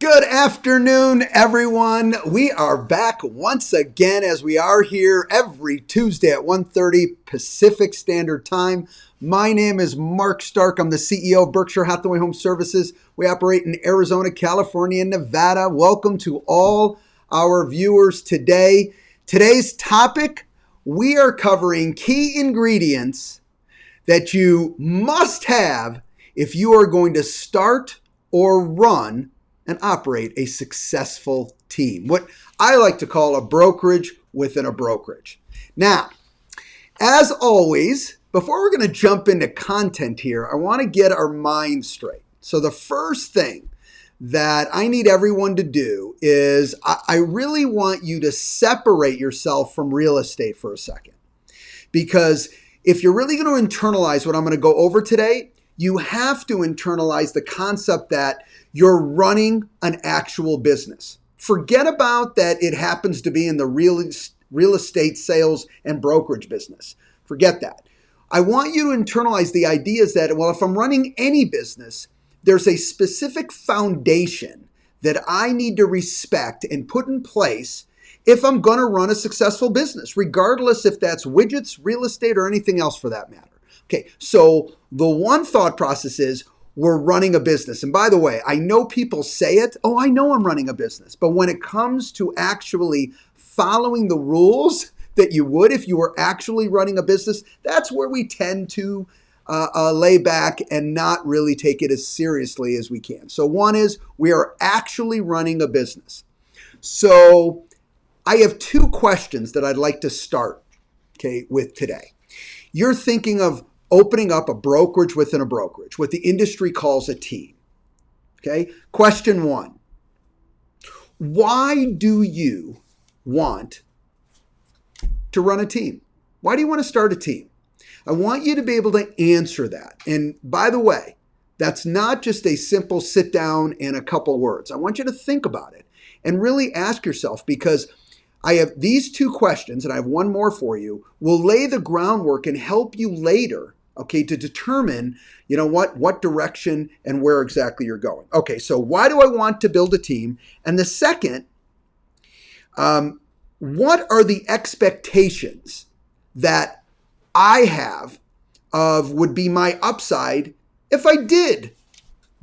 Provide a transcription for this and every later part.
Good afternoon, everyone. We are back once again as we are here every Tuesday at 1:30 Pacific Standard Time. My name is Mark Stark. I'm the CEO of Berkshire Hathaway Home Services. We operate in Arizona, California, and Nevada. Welcome to all our viewers today. Today's topic, we are covering key ingredients that you must have if you are going to start or run and operate a successful team. What I like to call a brokerage within a brokerage. Now, as always, before we're going to jump into content here, I want to get our mind straight. So the first thing that I need everyone to do is I really want you to separate yourself from real estate for a second. Because if you're really going to internalize what I'm going to go over today, you have to internalize the concept that you're running an actual business. Forget about that it happens to be in the real estate sales and brokerage business. Forget that. I want you to internalize the ideas that, well, if I'm running any business, there's a specific foundation that I need to respect and put in place if I'm going to run a successful business, regardless if that's widgets, real estate, or anything else for that matter. Okay, so the one thought process is we're running a business. And by the way, I know people say it, oh, I know I'm running a business. But when it comes to actually following the rules that you would if you were actually running a business, that's where we tend to lay back and not really take it as seriously as we can. So one is we are actually running a business. So I have two questions that I'd like to start, with today. You're thinking of opening up a brokerage within a brokerage, what the industry calls a team. Okay. Question one, why do you want to run a team? Why do you want to start a team? I want you to be able to answer that. And by the way, that's not just a simple sit down and a couple words. I want you to think about it and really ask yourself, because I have these two questions, and I have one more for you, will lay the groundwork and help you later, to determine, what direction and where exactly you're going. Okay, so why do I want to build a team? And the second, what are the expectations that I have of would be my upside if I did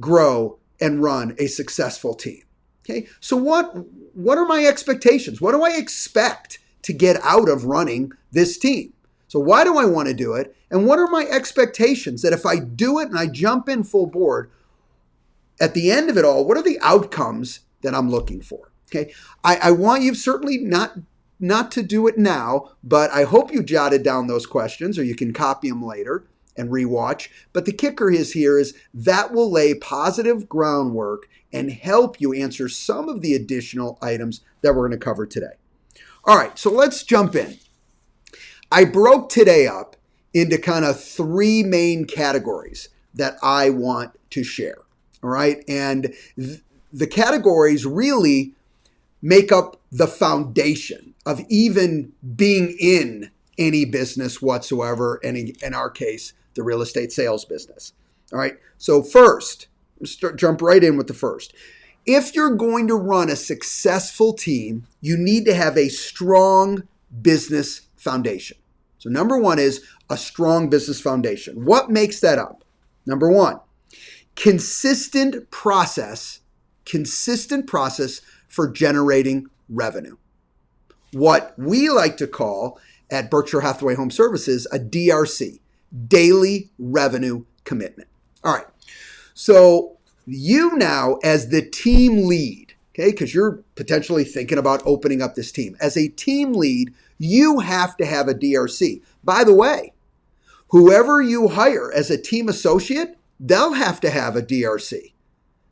grow and run a successful team? Okay, so what are my expectations? What do I expect to get out of running this team? So why do I want to do it? And what are my expectations that if I do it and I jump in full board, at the end of it all, what are the outcomes that I'm looking for? Okay, I want you certainly not to do it now, but I hope you jotted down those questions, or you can copy them later and rewatch. But the kicker is that will lay positive groundwork and help you answer some of the additional items that we're going to cover today. All right, so let's jump in. I broke today up into kind of three main categories that I want to share. All right, and the categories really make up the foundation of even being in any business whatsoever, and in our case, the real estate sales business. All right, so first, jump right in with the first. If you're going to run a successful team, you need to have a strong business foundation. So number one is a strong business foundation. What makes that up? Number one, consistent process for generating revenue. What we like to call at Berkshire Hathaway Home Services a DRC, daily revenue commitment. All right. So you now, as the team lead, because you're potentially thinking about opening up this team. As a team lead, you have to have a DRC. By the way, whoever you hire as a team associate, they'll have to have a DRC.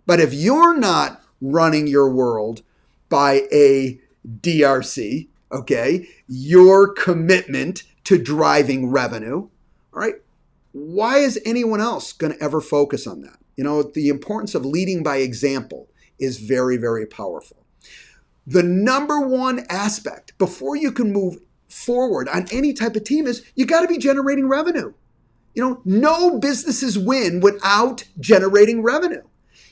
But if you're not running your world by a DRC, your commitment to driving revenue, all right, why is anyone else going to ever focus on that? The importance of leading by example is very, very powerful. The number one aspect before you can move forward on any type of team is you got to be generating revenue. No businesses win without generating revenue.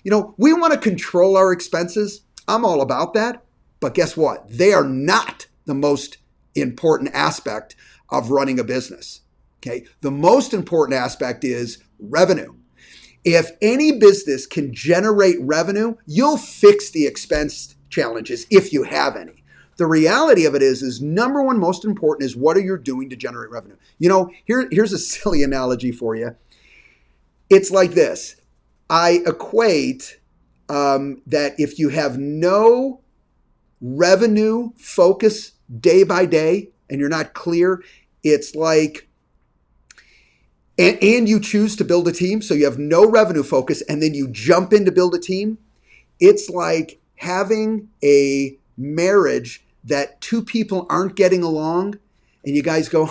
We want to control our expenses. I'm all about that. But guess what? They are not the most important aspect of running a business. Okay. The most important aspect is revenue. If any business can generate revenue, you'll fix the expense challenges if you have any. The reality of it is number one most important is what are you doing to generate revenue? Here's a silly analogy for you. It's like this. I equate that if you have no revenue focus day by day and you're not clear, it's like, and you choose to build a team, so you have no revenue focus, and then you jump in to build a team. It's like having a marriage that two people aren't getting along, and you guys go,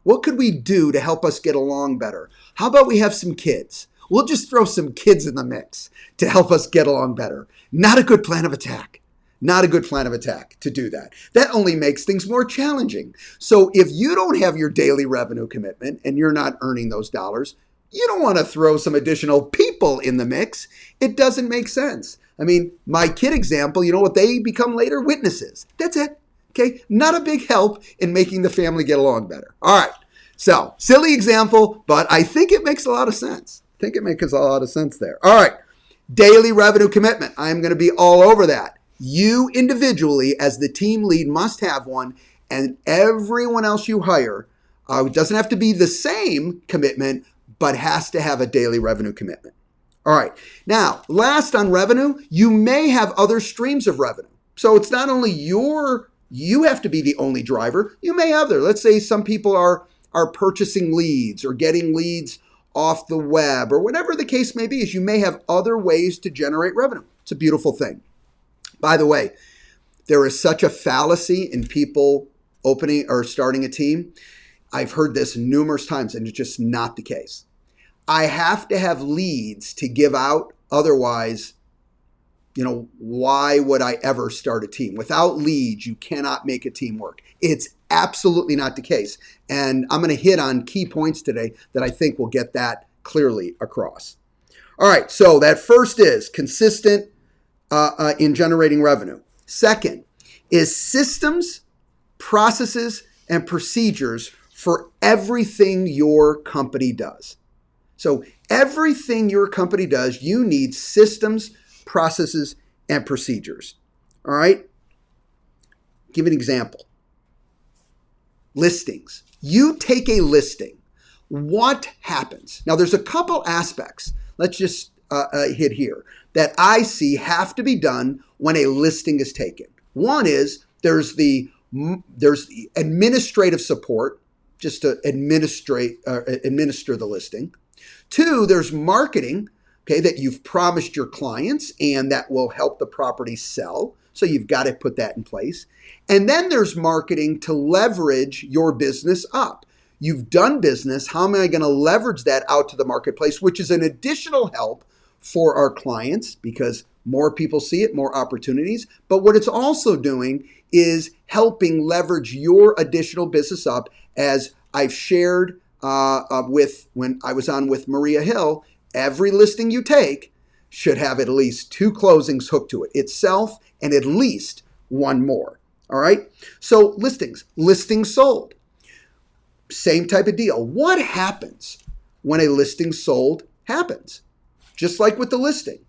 what could we do to help us get along better? How about we have some kids? We'll just throw some kids in the mix to help us get along better. Not a good plan of attack. Not a good plan of attack to do that. That only makes things more challenging. So if you don't have your daily revenue commitment and you're not earning those dollars, you don't want to throw some additional people in the mix. It doesn't make sense. I mean, my kid example, you know what they become later? Witnesses. That's it. Okay. Not a big help in making the family get along better. All right. So silly example, but I think it makes a lot of sense. I think it makes a lot of sense there. All right. Daily revenue commitment. I'm going to be all over that. You individually, as the team lead, must have one, and everyone else you hire doesn't have to be the same commitment, but has to have a daily revenue commitment. All right. Now, last on revenue, you may have other streams of revenue. So it's not only you have to be the only driver. You may have other. Let's say some people are purchasing leads or getting leads off the web or whatever the case may be, is you may have other ways to generate revenue. It's a beautiful thing. By the way, there is such a fallacy in people opening or starting a team. I've heard this numerous times, and it's just not the case. I have to have leads to give out. Otherwise, why would I ever start a team? Without leads, you cannot make a team work. It's absolutely not the case. And I'm going to hit on key points today that I think will get that clearly across. All right, so that first is consistent in generating revenue. Second is systems, processes, and procedures for everything your company does. So everything your company does, you need systems, processes, and procedures. All right? Give an example. Listings. You take a listing. What happens? Now, there's a couple aspects. Let's just hit here that I see have to be done when a listing is taken. One is there's the administrative support just to administer the listing. Two, there's marketing, okay, that you've promised your clients and that will help the property sell. So you've got to put that in place. And then there's marketing to leverage your business up. You've done business. How am I going to leverage that out to the marketplace, which is an additional help for our clients because more people see it, more opportunities. But what it's also doing is helping leverage your additional business up, as I've shared when I was on with Maria Hill. Every listing you take should have at least 2 closings hooked to it itself and at least one more. All right. So listings sold. Same type of deal. What happens when a listing sold happens? Just like with the listing.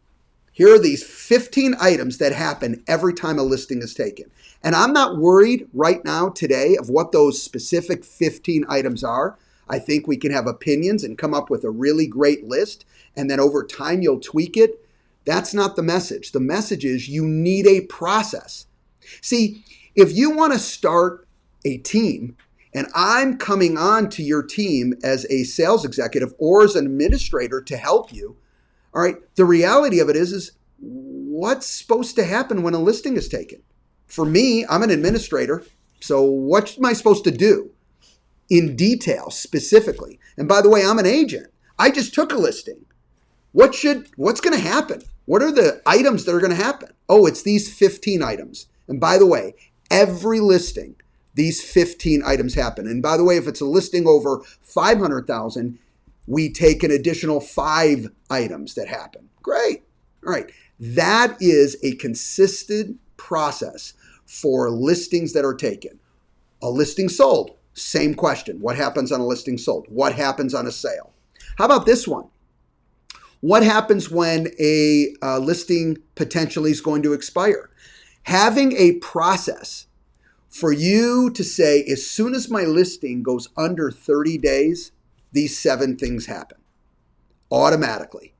Here are these 15 items that happen every time a listing is taken. And I'm not worried right now today of what those specific 15 items are. I think we can have opinions and come up with a really great list. And then over time, you'll tweak it. That's not the message. The message is you need a process. See, if you want to start a team, and I'm coming on to your team as a sales executive or as an administrator to help you, all right, the reality of it is what's supposed to happen when a listing is taken? For me, I'm an administrator, so what am I supposed to do in detail, specifically? And by the way, I'm an agent. I just took a listing. What's going to happen? What are the items that are going to happen? Oh, it's these 15 items. And by the way, every listing, these 15 items happen. And by the way, if it's a listing over 500,000, we take an additional 5 items that happen. Great. All right. That is a consistent process for listings that are taken. A listing sold, same question. What happens on a listing sold? What happens on a sale? How about this one? What happens when a listing potentially is going to expire? Having a process for you to say, as soon as my listing goes under 30 days, these 7 things happen automatically.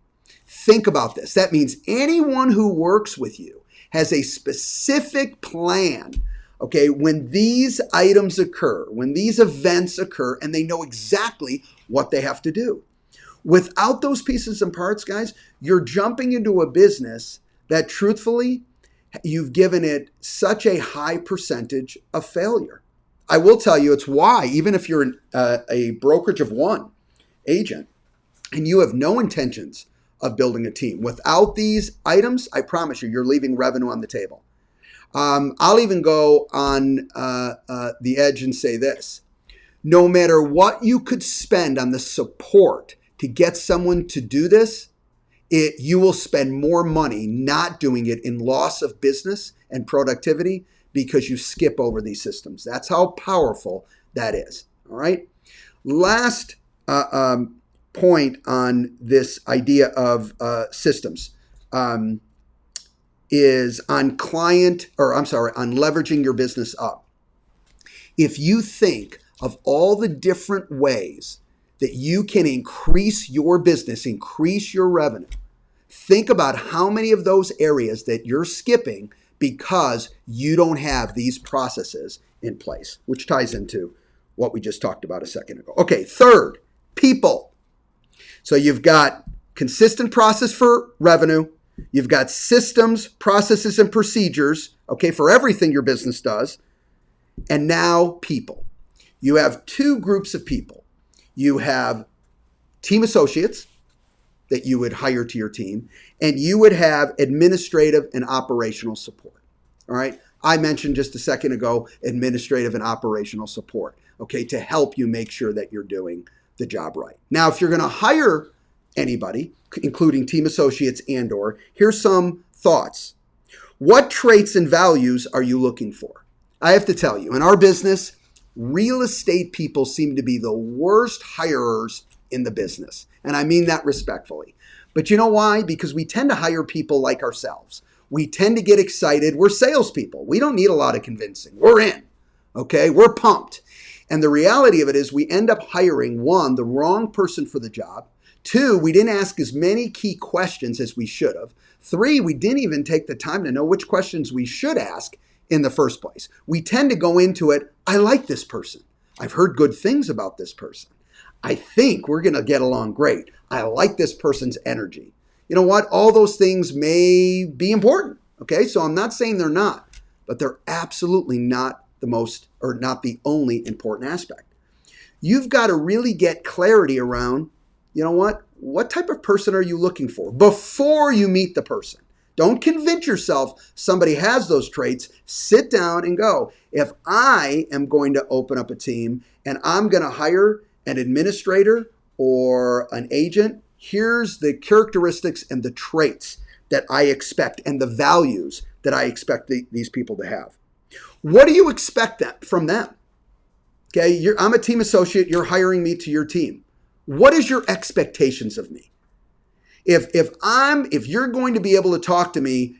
Think about this. That means anyone who works with you has a specific plan. Okay, when these items occur, when these events occur, and they know exactly what they have to do. Without those pieces and parts, guys, you're jumping into a business that truthfully, you've given it such a high percentage of failure. I will tell you it's why, even if you're a brokerage of one agent and you have no intentions of building a team, without these items, I promise you, you're leaving revenue on the table. I'll even go on the edge and say this. No matter what you could spend on the support to get someone to do this, you will spend more money not doing it in loss of business and productivity because you skip over these systems. That's how powerful that is. All right. Last point on this idea of systems is on leveraging your business up. If you think of all the different ways that you can increase your business, increase your revenue, think about how many of those areas that you're skipping because you don't have these processes in place, which ties into what we just talked about a second ago. Okay, third, people. So you've got consistent process for revenue. You've got systems, processes, and procedures, okay, for everything your business does. And now people. You have 2 groups of people. You have team associates that you would hire to your team, and you would have administrative and operational support. All right. I mentioned just a second ago, administrative and operational support, okay, to help you make sure that you're doing the job right. Now, if you're going to hire anybody, including team associates and/or, here's some thoughts. What traits and values are you looking for? I have to tell you, in our business, real estate people seem to be the worst hirers in the business. And I mean that respectfully. But you know why? Because we tend to hire people like ourselves. We tend to get excited. We're salespeople. We don't need a lot of convincing. We're in. Okay? We're pumped. And the reality of it is we end up hiring, 1, the wrong person for the job. 2, we didn't ask as many key questions as we should have. 3, we didn't even take the time to know which questions we should ask in the first place. We tend to go into it, I like this person. I've heard good things about this person. I think we're going to get along great. I like this person's energy. You know what? All those things may be important. Okay, so I'm not saying they're not, but they're absolutely not the most or not the only important aspect. You've got to really get clarity around, you know what type of person are you looking for before you meet the person? Don't convince yourself somebody has those traits. Sit down and go. If I am going to open up a team and I'm going to hire an administrator or an agent, here's the characteristics and the traits that I expect and the values that I expect these people to have. What do you expect from them? Okay, I'm a team associate. You're hiring me to your team. What is your expectations of me? If you're going to be able to talk to me,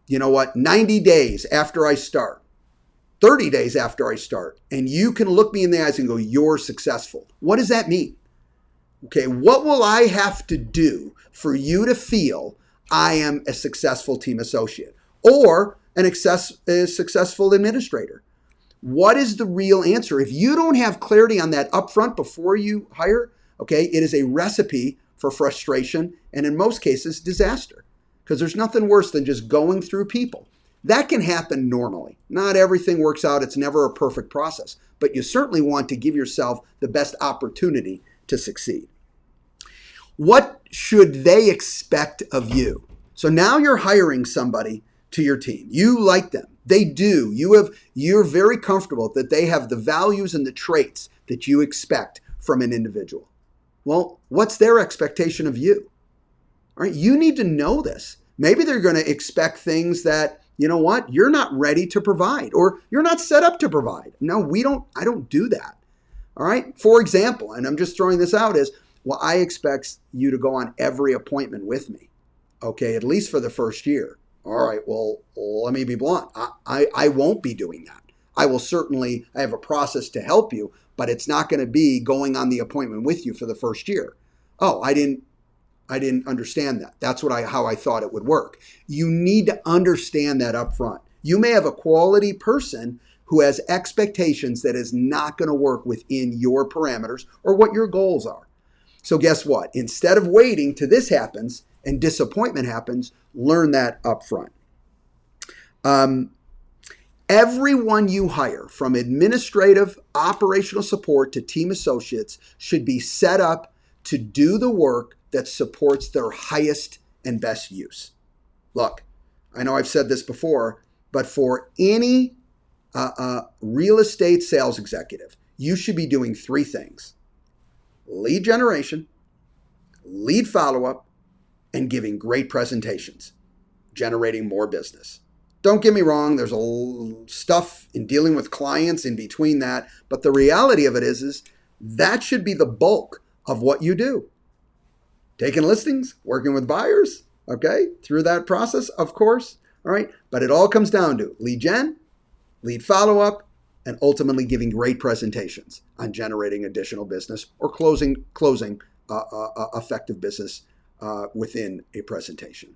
90 days after I start, 30 days after I start, and you can look me in the eyes and go, you're successful. What does that mean? Okay, what will I have to do for you to feel I am a successful team associate or a successful administrator? What is the real answer? If you don't have clarity on that upfront before you hire, okay, it is a recipe for frustration and in most cases disaster, because there's nothing worse than just going through people. That can happen normally. Not everything works out. It's never a perfect process, but you certainly want to give yourself the best opportunity to succeed. What should they expect of you? So now you're hiring somebody to your team. You like them. They do. You're very comfortable that they have the values and the traits that you expect from an individual. Well, what's their expectation of you? All right, you need to know this Maybe they're going to expect things that, you know what, you're not ready to provide or you're not set up to provide. No, I don't do that. All right. For example, and I'm just throwing this out as, well, I expect you to go on every appointment with me. Okay. At least for the first year. All right. Well, let me be blunt. I won't be doing that. I have a process to help you, but it's not going to be going on the appointment with you for the first year. Oh, I didn't understand that. That's how I thought it would work. You need to understand that up front. You may have a quality person who has expectations that is not going to work within your parameters or what your goals are. So guess what? Instead of waiting till this happens and disappointment happens, learn that up front. Everyone you hire, from administrative, operational support to team associates, should be set up to do the work that supports their highest and best use. Look, I know I've said this before, but for any real estate sales executive, you should be doing three things: lead generation, lead follow-up, and giving great presentations, generating more business. Don't get me wrong, there's stuff in dealing with clients in between that, but the reality of it is that should be the bulk of what you do. Taking listings, working with buyers, okay, through that process, of course, all right, but it all comes down to lead gen, lead follow-up, and ultimately giving great presentations on generating additional business or closing effective business within a presentation.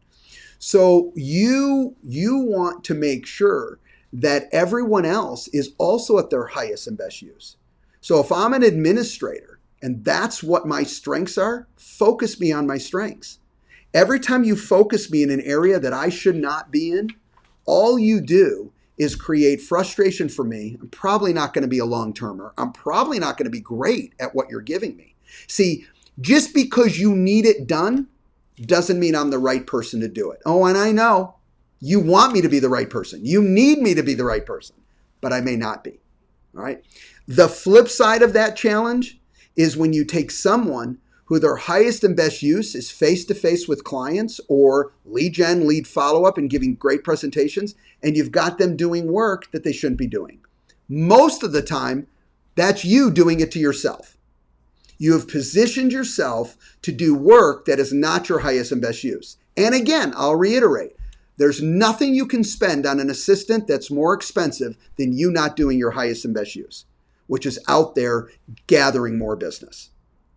So you want to make sure that everyone else is also at their highest and best use. So if I'm an administrator and that's what my strengths are, focus me on my strengths. Every time you focus me in an area that I should not be in, all you do is create frustration for me. I'm probably not going to be a long-termer. I'm probably not going to be great at what you're giving me. See, just because you need it done doesn't mean I'm the right person to do it. Oh, and I know you want me to be the right person. You need me to be the right person, but I may not be. All right. The flip side of that challenge is when you take someone who their highest and best use is face-to-face with clients or lead gen, lead follow-up, and giving great presentations, and you've got them doing work that they shouldn't be doing. Most of the time, that's you doing it to yourself. You have positioned yourself to do work that is not your highest and best use. And again, I'll reiterate, there's nothing you can spend on an assistant that's more expensive than you not doing your highest and best use, which is out there gathering more business,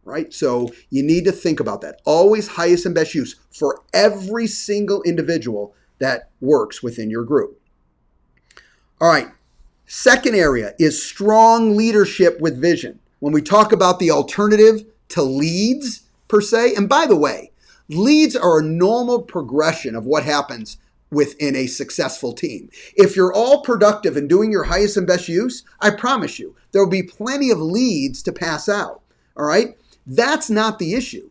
right? So you need to think about that. Always highest and best use for every single individual that works within your group. All right, second area is strong leadership with vision. When we talk about the alternative to leads per se, and by the way, leads are a normal progression of what happens within a successful team. If you're all productive and doing your highest and best use, I promise you, there will be plenty of leads to pass out, all right? That's not the issue.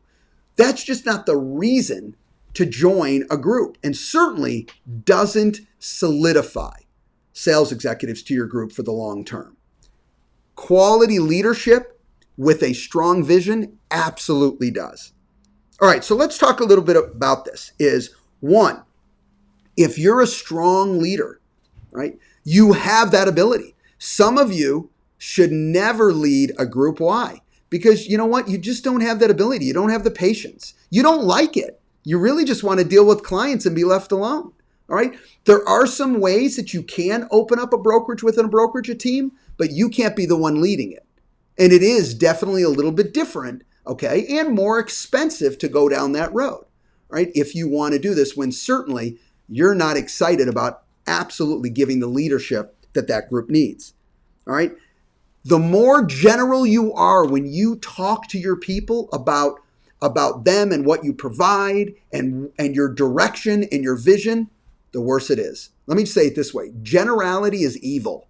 That's just not the reason to join a group, and certainly doesn't solidify sales executives to your group for the long term. Quality leadership with a strong vision absolutely does. All right, so let's talk a little bit about this. Is one, if you're a strong leader, right, you have that ability. Some of you should never lead a group. Why? Because you know what? You just don't have that ability. You don't have the patience. You don't like it. You really just want to deal with clients and be left alone. All right. There are some ways that you can open up a brokerage within a brokerage, a team, but you can't be the one leading it. And it is definitely a little bit different, okay, and more expensive to go down that road, right? If you want to do this, when certainly you're not excited about absolutely giving the leadership that that group needs, all right? The more general you are when you talk to your people about them and what you provide and your direction and your vision, the worse it is. Let me say it this way. Generality is evil.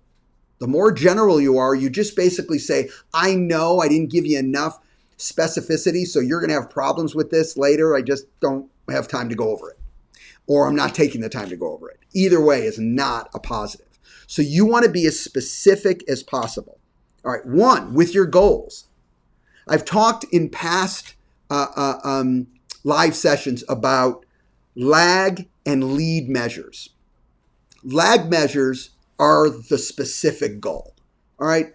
The more general you are, you just basically say, I know I didn't give you enough specificity, so you're going to have problems with this later. I just don't have time to go over it. Or I'm not taking the time to go over it. Either way is not a positive. So you want to be as specific as possible. All right, one, with your goals. I've talked in past live sessions about lag and lead measures. Lag measures are the specific goal. All right.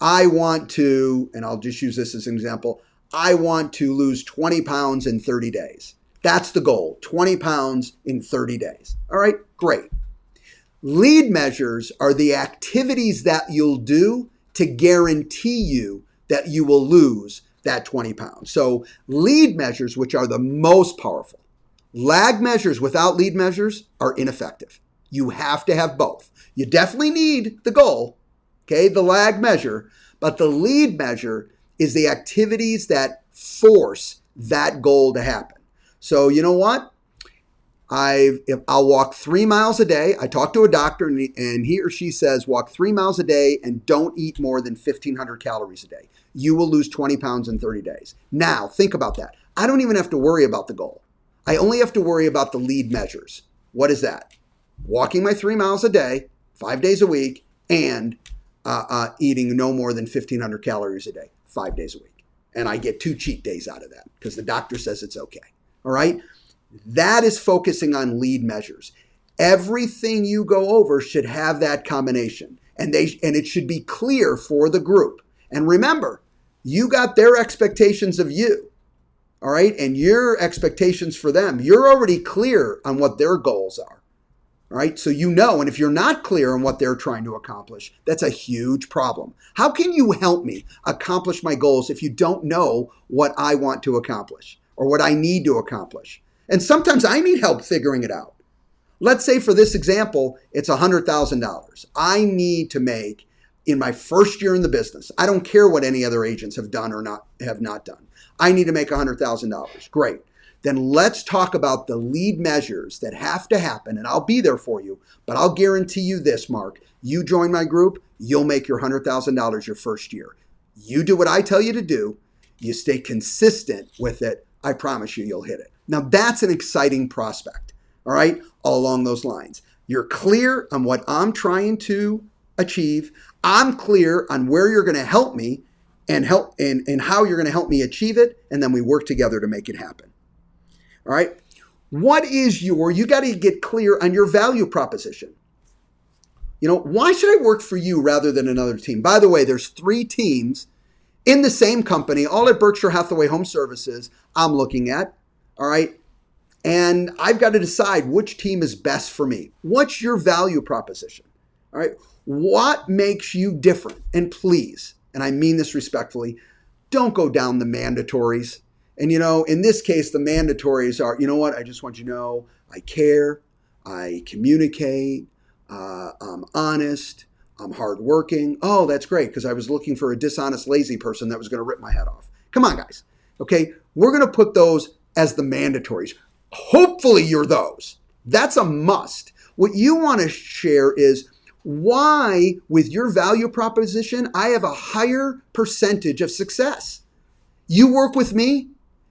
I want to, and I'll just use this as an example, I want to lose 20 pounds in 30 days. That's the goal, 20 pounds in 30 days. All right, great. Lead measures are the activities that you'll do to guarantee you that you will lose that 20 pounds. So lead measures, which are the most powerful. Lag measures without lead measures are ineffective. You have to have both. You definitely need the goal, okay, the lag measure, but the lead measure is the activities that force that goal to happen. So you know what? I'll walk 3 miles a day. I talk to a doctor and he or she says, walk 3 miles a day and don't eat more than 1,500 calories a day. You will lose 20 pounds in 30 days. Now, think about that. I don't even have to worry about the goal. I only have to worry about the lead measures. What is that? Walking my 3 miles a day, 5 days a week, and eating no more than 1,500 calories a day, 5 days a week. And I get 2 cheat days out of that because the doctor says it's okay. All right? That is focusing on lead measures. Everything you go over should have that combination, and it should be clear for the group. And remember, you got their expectations of you, all right, and your expectations for them. You're already clear on what their goals are, all right? So you know, and if you're not clear on what they're trying to accomplish, that's a huge problem. How can you help me accomplish my goals if you don't know what I want to accomplish or what I need to accomplish? And sometimes I need help figuring it out. Let's say for this example, it's $100,000. I need to make in my first year in the business. I don't care what any other agents have done or have not done. I need to make $100,000. Great. Then let's talk about the lead measures that have to happen, and I'll be there for you. But I'll guarantee you this, Mark. You join my group, you'll make your $100,000 your first year. You do what I tell you to do. You stay consistent with it. I promise you, you'll hit it. Now, that's an exciting prospect, all right, all along those lines. You're clear on what I'm trying to achieve. I'm clear on where you're going to help me and how you're going to help me achieve it, and then we work together to make it happen, all right? You got to get clear on your value proposition. You know, why should I work for you rather than another team? By the way, there's 3 teams in the same company, all at Berkshire Hathaway Home Services I'm looking at. All right. And I've got to decide which team is best for me. What's your value proposition? All right. What makes you different? And please, and I mean this respectfully, don't go down the mandatories. And, you know, in this case, the mandatories are, you know what? I just want you to know I care. I communicate. I'm honest. I'm hardworking. Oh, that's great because I was looking for a dishonest, lazy person that was going to rip my head off. Come on, guys. Okay. We're going to put those as the mandatories. Hopefully you're those. That's a must. What you want to share is why, with your value proposition, I have a higher percentage of success. You work with me,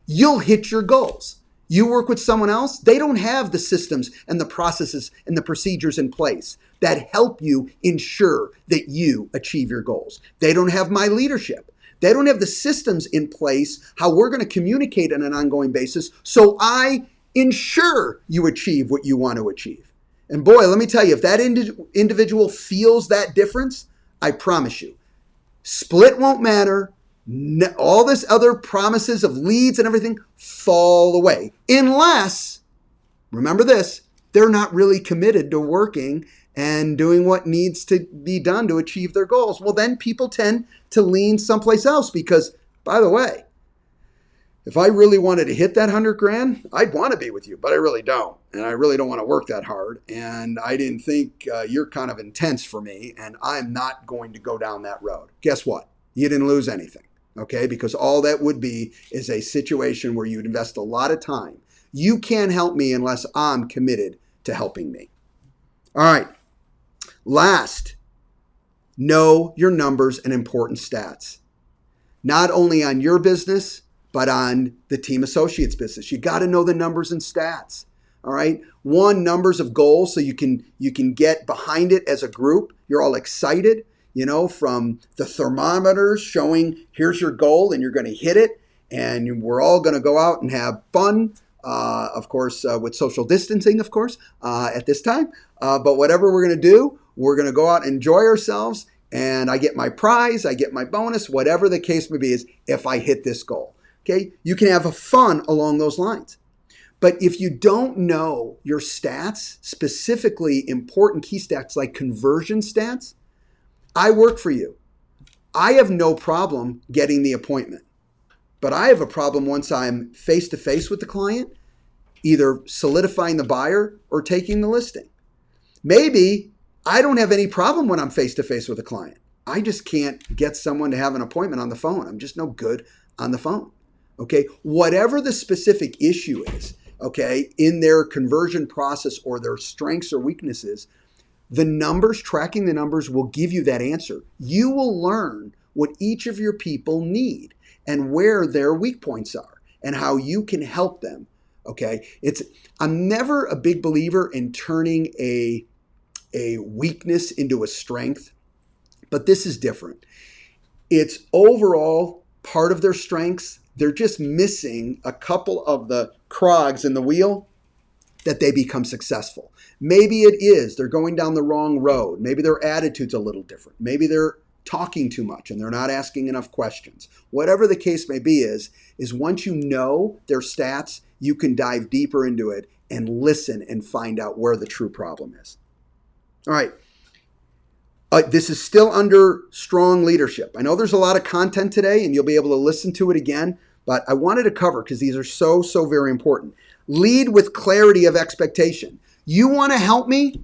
you'll hit your goals. You work with someone else, they don't have the systems and the processes and the procedures in place that help you ensure that you achieve your goals. They don't have my leadership. They don't have the systems in place, how we're going to communicate on an ongoing basis, so I ensure you achieve what you want to achieve. And boy, let me tell you, if that individual feels that difference, I promise you, split won't matter. All this other promises of leads and everything fall away. Unless, remember this, they're not really committed to working and doing what needs to be done to achieve their goals. Well, then people tend to lean someplace else because, by the way, if I really wanted to hit that 100 grand, I'd want to be with you, but I really don't. And I really don't want to work that hard. And I didn't think you're kind of intense for me, and I'm not going to go down that road. Guess what? You didn't lose anything, okay? Because all that would be is a situation where you'd invest a lot of time. You can't help me unless I'm committed to helping me. All right. Last, know your numbers and important stats. Not only on your business, but on the team associates business. You got to know the numbers and stats. All right. One, numbers of goals so you can get behind it as a group. You're all excited, you know, from the thermometers showing here's your goal and you're going to hit it. And we're all going to go out and have fun of course, with social distancing, of course, at this time. But whatever we're going to do, we're going to go out and enjoy ourselves. And I get my prize, I get my bonus, whatever the case may be, is if I hit this goal. Okay, you can have fun along those lines. But if you don't know your stats, specifically important key stats like conversion stats, I work for you. I have no problem getting the appointment. But I have a problem once I'm face to face with the client, either solidifying the buyer or taking the listing. Maybe I don't have any problem when I'm face to face with a client. I just can't get someone to have an appointment on the phone. I'm just no good on the phone. Okay, whatever the specific issue is, okay, in their conversion process or their strengths or weaknesses, the numbers, tracking the numbers will give you that answer. You will learn what each of your people need and where their weak points are and how you can help them. Okay, I'm never a big believer in turning a weakness into a strength, but this is different. It's overall part of their strengths. They're just missing a couple of the cogs in the wheel that they become successful. Maybe it is they're going down the wrong road. Maybe their attitude's a little different. Maybe they're talking too much and they're not asking enough questions. Whatever the case may be is once you know their stats, you can dive deeper into it and listen and find out where the true problem is. All right. This is still under strong leadership. I know there's a lot of content today and you'll be able to listen to it again, but I wanted to cover because these are so very important. Lead with clarity of expectation. You want to help me?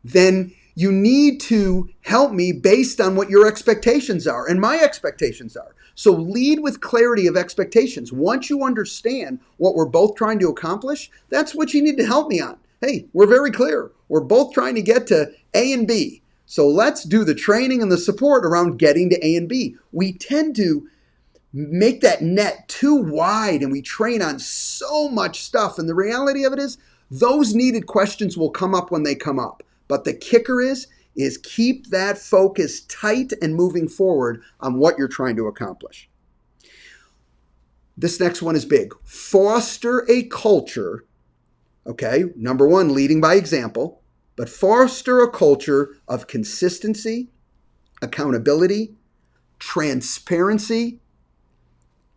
Then you need to help me based on what your expectations are and my expectations are. So lead with clarity of expectations. Once you understand what we're both trying to accomplish, that's what you need to help me on. Hey, we're very clear. We're both trying to get to A and B. So let's do the training and the support around getting to A and B. We tend to make that net too wide and we train on so much stuff. And the reality of it is those needed questions will come up when they come up. But the kicker is keep that focus tight and moving forward on what you're trying to accomplish. This next one is big. Foster a culture, okay, number one, leading by example, but foster a culture of consistency, accountability, transparency,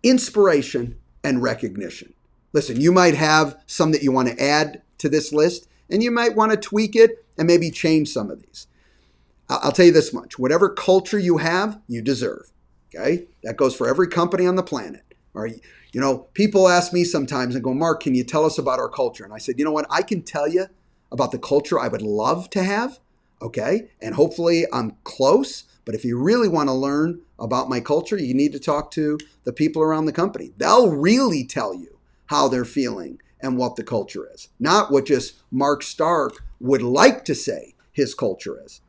inspiration, and recognition. Listen, you might have some that you want to add to this list, and you might want to tweak it and maybe change some of these. I'll tell you this much. Whatever culture you have, you deserve. Okay? That goes for every company on the planet. All right? You know, people ask me sometimes and go, Mark, can you tell us about our culture? And I said, you know what? I can tell you about the culture I would love to have. Okay? And hopefully I'm close. But if you really want to learn about my culture, you need to talk to the people around the company. They'll really tell you how they're feeling and what the culture is. Not what just Mark Stark would like to say his culture is.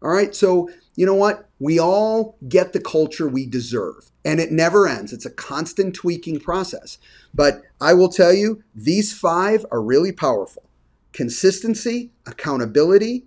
All right, so you know what? We all get the culture we deserve, and it never ends. It's a constant tweaking process. But I will tell you, these 5 are really powerful. Consistency, accountability,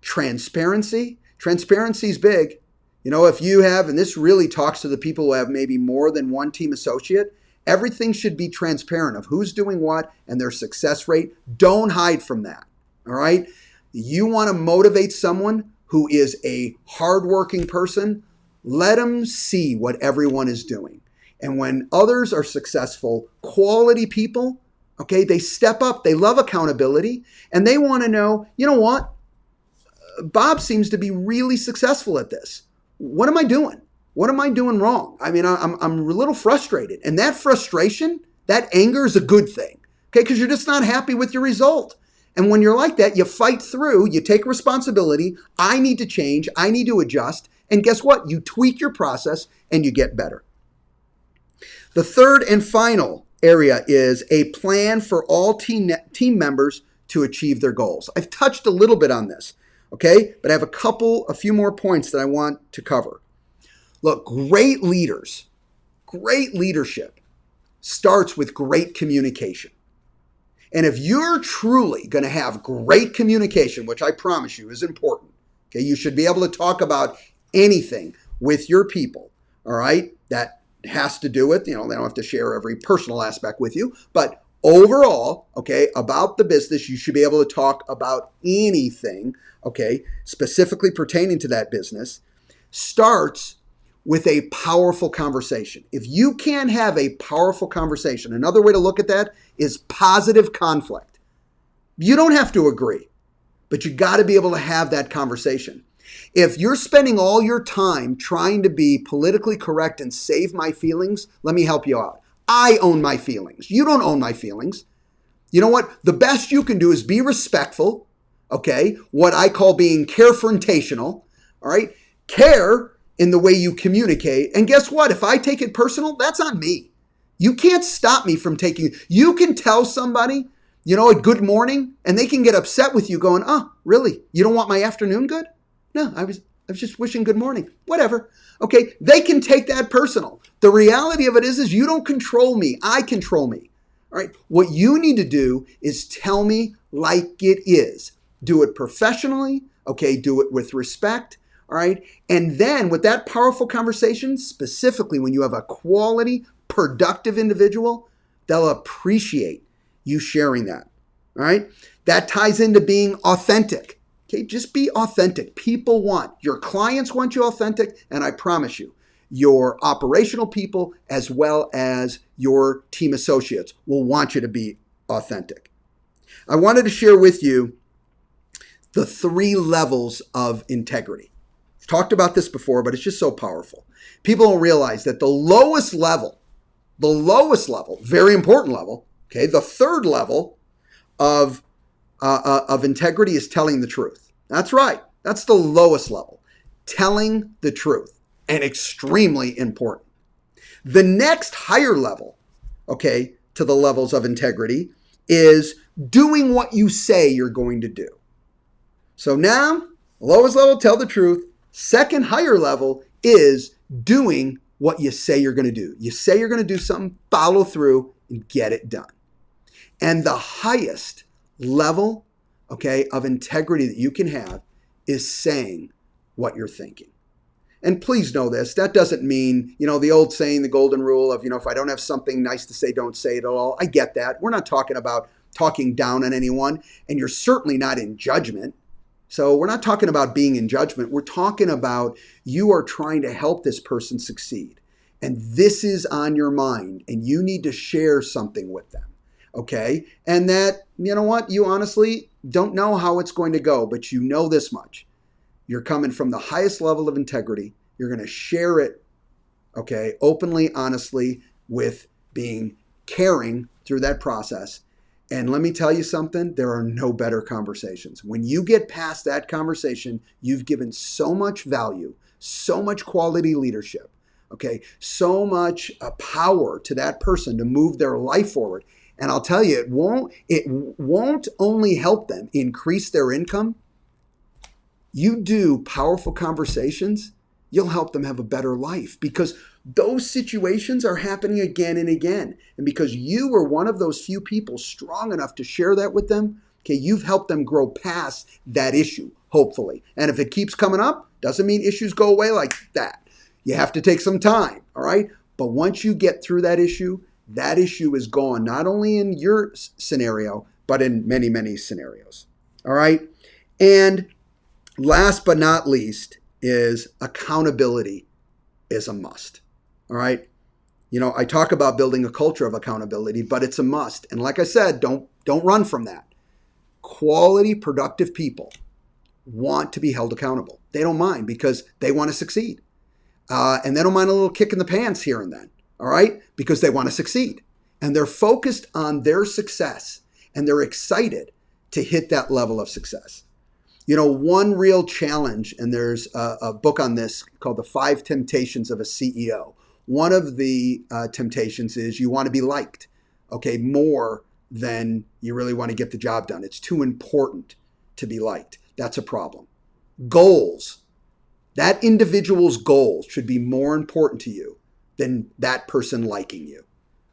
transparency. Transparency is big. You know, if you have, and this really talks to the people who have maybe more than one team associate, everything should be transparent of who's doing what and their success rate. Don't hide from that. All right? You want to motivate someone who is a hardworking person, let them see what everyone is doing. And when others are successful, quality people, okay, they step up, they love accountability, and they want to know, you know what? Bob seems to be really successful at this. What am I doing? What am I doing wrong? I mean, I'm a little frustrated. And that frustration, that anger is a good thing, okay, because you're just not happy with your result. And when you're like that, you fight through, you take responsibility. I need to change. I need to adjust. And guess what? You tweak your process and you get better. The third and final area is a plan for all team members to achieve their goals. I've touched a little bit on this, okay? But I have a few more points that I want to cover. Look, great leadership starts with great communication. And if you're truly going to have great communication, which I promise you is important, okay, you should be able to talk about anything with your people, all right, that has to do with, they don't have to share every personal aspect with you, but overall, okay, about the business. You should be able to talk about anything, okay, specifically pertaining to that business, starts with a powerful conversation. If you can't have a powerful conversation, another way to look at that is positive conflict. You don't have to agree, but you got to be able to have that conversation. If you're spending all your time trying to be politically correct and save my feelings, let me help you out. I own my feelings. You don't own my feelings. You know what? The best you can do is be respectful, okay? What I call being carefrontational, all right? Care in the way you communicate. And guess what? If I take it personal, that's on me. You can't stop me from taking, you can tell somebody, a good morning, and they can get upset with you going, oh, really? You don't want my afternoon good? No, I was just wishing good morning. Whatever. Okay, they can take that personal. The reality of it is you don't control me. I control me. All right. What you need to do is tell me like it is. Do it professionally. Okay. Do it with respect. All right. And then with that powerful conversation, specifically when you have a quality, productive individual, they'll appreciate you sharing that. All right. That ties into being authentic. Okay, just be authentic. Your clients want you authentic, and I promise you, your operational people as well as your team associates will want you to be authentic. I wanted to share with you the 3 levels of integrity. I've talked about this before, but it's just so powerful. People don't realize that the lowest level, very important level, okay, the 3rd level of integrity is telling the truth. That's right. That's the lowest level. Telling the truth, and extremely important. The next higher level, okay, to the levels of integrity is doing what you say you're going to do. So now, lowest level, tell the truth. Second higher level is doing what you say you're going to do. You say you're going to do something, follow through, and get it done. And the highest level, okay, of integrity that you can have is saying what you're thinking. And please know this, that doesn't mean, the old saying, the golden rule of, if I don't have something nice to say, don't say it at all. I get that. We're not talking about talking down on anyone, and you're certainly not in judgment. So we're not talking about being in judgment. We're talking about you are trying to help this person succeed. And this is on your mind, and you need to share something with them. Okay. And that, you honestly don't know how it's going to go, but you know this much. You're coming from the highest level of integrity. You're going to share it, okay, openly, honestly, with being caring through that process. And let me tell you something, there are no better conversations. When you get past that conversation, you've given so much value, so much quality leadership, okay, so much power to that person to move their life forward. And I'll tell you, it won't only help them increase their income. You do powerful conversations, you'll help them have a better life, because those situations are happening again and again. And because you were one of those few people strong enough to share that with them, okay, you've helped them grow past that issue, hopefully. And if it keeps coming up, doesn't mean issues go away like that. You have to take some time, all right? But once you get through that issue is gone, not only in your scenario, but in many, many scenarios. All right. And last but not least is accountability is a must. All right. I talk about building a culture of accountability, but it's a must. And like I said, don't run from that. Quality, productive people want to be held accountable. They don't mind because they want to succeed. And they don't mind a little kick in the pants here and then. All right? Because they want to succeed. And they're focused on their success. And they're excited to hit that level of success. One real challenge, and there's a book on this called The 5 Temptations of a CEO. One of the temptations is you want to be liked, okay, more than you really want to get the job done. It's too important to be liked. That's a problem. Goals. That individual's goals should be more important to you than that person liking you.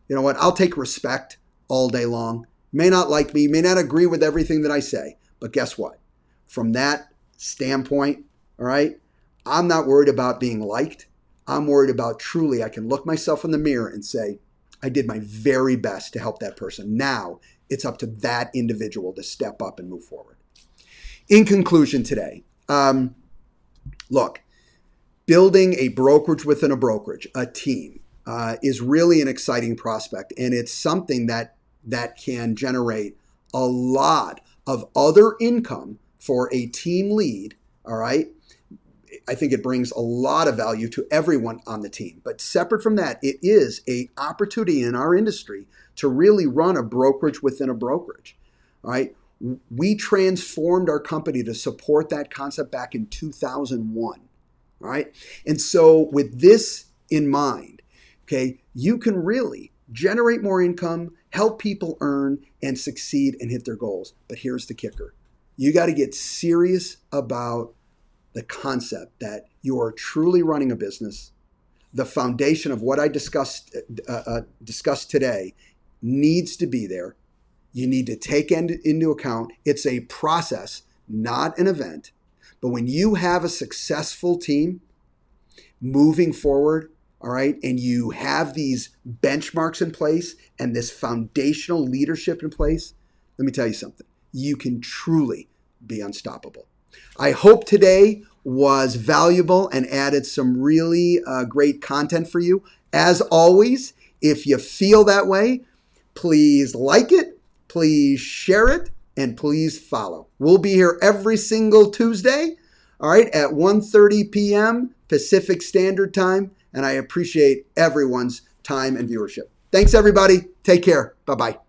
You know what? I'll take respect all day long. You may not like me, you may not agree with everything that I say, but guess what? From that standpoint, all right, I'm not worried about being liked. I'm worried about truly I can look myself in the mirror and say, I did my very best to help that person. Now it's up to that individual to step up and move forward. In conclusion today, look, building a brokerage within a brokerage, a team, is really an exciting prospect. And it's something that can generate a lot of other income for a team lead, all right? I think it brings a lot of value to everyone on the team. But separate from that, it is an opportunity in our industry to really run a brokerage within a brokerage, all right? We transformed our company to support that concept back in 2001, all right? And so with this in mind, okay, you can really generate more income, help people earn and succeed and hit their goals. But here's the kicker. You got to get serious about the concept that you are truly running a business. The foundation of what I discussed today needs to be there. You need to take into account it's a process, not an event. But when you have a successful team moving forward, all right, and you have these benchmarks in place and this foundational leadership in place, let me tell you something. You can truly be unstoppable. I hope today was valuable and added some really great content for you. As always, if you feel that way, please like it, please share it, and please follow. We'll be here every single Tuesday, all right, at 1:30 p.m. Pacific Standard Time, and I appreciate everyone's time and viewership. Thanks, everybody. Take care. Bye-bye.